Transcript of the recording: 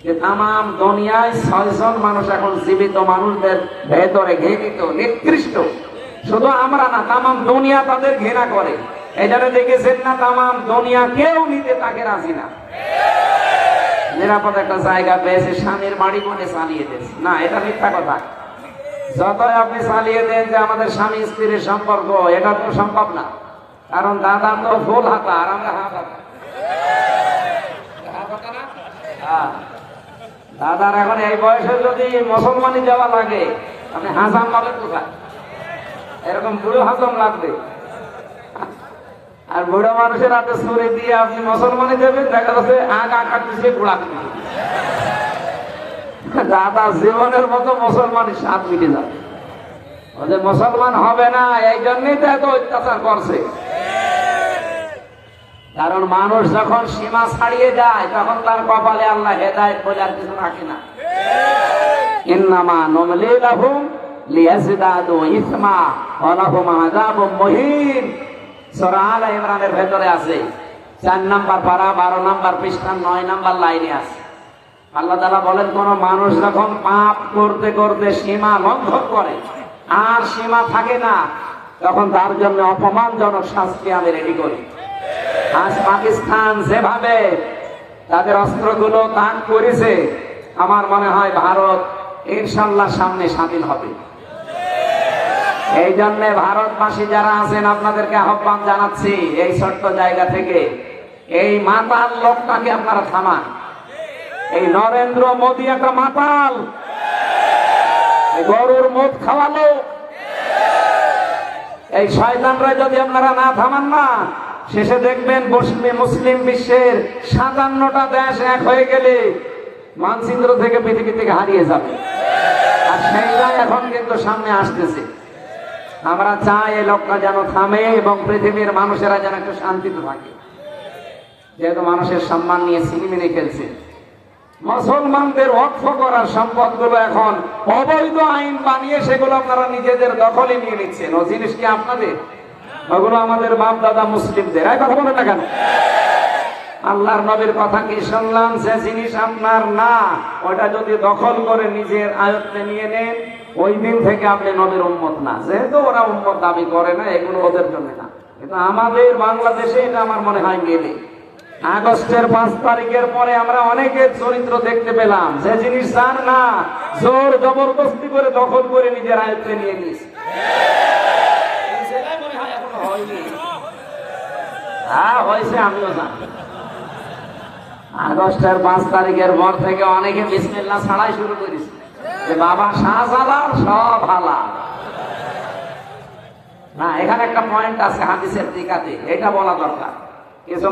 যে তামাম দুনিয়ায় 6 জন মানুষ এখন জীবিত মানুষদের ভেতরে ঘৃণিত নিকৃষ্ট। শুধু আমরা না, তামাম দুনিয়া তাদের ঘৃণা করে। এটারে দেখেছেন না, তামাম দুনিয়া কেউ নিতে তাকে রাজি না। নিরাপদ একটা জায়গা পেয়েছে, স্বামীর বাড়ি কোণে চালিয়ে দিয়েছে। না, এটা মিথ্যা কথা। যতই আপনি চালিয়ে দেন যে আমাদের স্বামী স্ত্রীর সম্পর্ক, এটা তো সম্ভব না। কারণ দাদা তো ফুল হাতা আর আমরা হাত হাতা। দাদার এখন এই বয়সে যদি মুসলমানি যাওয়া লাগে, আপনি হাসাম পাবেন কোথায়? এরকম বুড়ো হাসাম লাগবে। আর বুড়ো মানুষের হাতে ছুরি দিয়ে আপনি মুসলমানি দেবেন, দেখা যাচ্ছে আগা কাটতেছে গোড়া। দাদা জীবনের মতো মুসলমানের স্বাদ মিটে যাবে। ওদের মুসলমান হবে না, এই জন্যই তো এত অত্যাচার করছে। কারণ মানুষ যখন সীমা ছাড়িয়ে যায়, তখন তার কপালে আল্লাহ হেদায়েত বলে আর কিছু রাখে না। ইন্নামা নুমলি লাহুম লিয়াজদাদু ইসমা ওয়া লাহুম আযাবুম মুহিন। সূরা আলে ইমরানের ভেতরে আছে, 4 নাম্বার পারা 12 নাম্বার পৃষ্ঠা 9 নাম্বার লাইনে আছে। আল্লাহ তাআলা বলেন, কোন মানুষ যখন পাপ করতে করতে সীমা লঙ্ঘন করে আর সীমা থাকে না, তখন তার জন্য অপমানজনক শাস্তি আমি রেডি করি। আজ পাকিস্তান যেভাবে তাদের অস্ত্রগুলো দান করেছে, আমার মনে হয় ভারত ইনশাআল্লাহ সামনে স্বাধীন হবে। এই জন্য ভারতবাসী যারা আছেন, আপনাদেরকে আহ্বান জানাচ্ছি এই ছোট্ট জায়গা থেকে, এই মাতাল লোকটাকে আপনারা থামান। এই নরেন্দ্র মোদী একটা মাতাল, গরুর মদ খাওয়ালো। এই শয়তানরা যদি আপনারা না থামান না, শেষে দেখবেন মুসলিম বিশ্বের 57টা দেশ এক হয়ে গেলে মানচিত্র থেকে পৃথিবী থেকে হারিয়ে যাবে। আর সেইটাই এখন কিন্তু সামনে আসতেছে। আমরা চাই এই লোকটা যেন থামে এবং পৃথিবীর মানুষেরা যেন একটু শান্তিতে থাকে। যেহেতু মানুষের সম্মান নিয়ে ছিনিমিনি খেলছে, মুসলমানদের ওয়াকফ করার সম্পদগুলো এখন অবৈধ আইন বানিয়ে সেগুলো আপনারা নিজেদের দখলে নিয়ে নিচ্ছেন। ও জিনিস কি আপনাদের? ওগুলো আমাদের বাপ দাদা মুসলিমদের। এই কথা বলে না কেন? আল্লাহর নবীর কথা কি শুনলাম? যে জিনিস আপনার না, ওটা যদি দখল করে নিজের আয়ত্তে নিয়ে নেন, ওই দিন থেকে আপনি নবীর উম্মত না। যেহেতু ওরা উম্মত দাবি করে না, এগুলো ওদের জন্য না। কিন্তু আমাদের বাংলাদেশে এটা আমার মনে হয় মেলে। আগস্টের 5 তারিখের পরে আমরা অনেকের চরিত্র দেখতে পেলাম, যে জিনিস তার না, জোর জবরদস্তি করে দখল করে নিজের আয়ত্তে নিয়ে নিয়েছে। হ্যাঁ হয়েছে, আমিও জানি। আগস্টের 5 তারিখের পর থেকে অনেকে বিসমিল্লাহ ছাড়াই শুরু করেছে, যে বাবা শাহজালাল সব হালাল। না, এখানে একটা পয়েন্ট আছে হাদিসের দিকাতে, এটা বলা দরকার। কিছু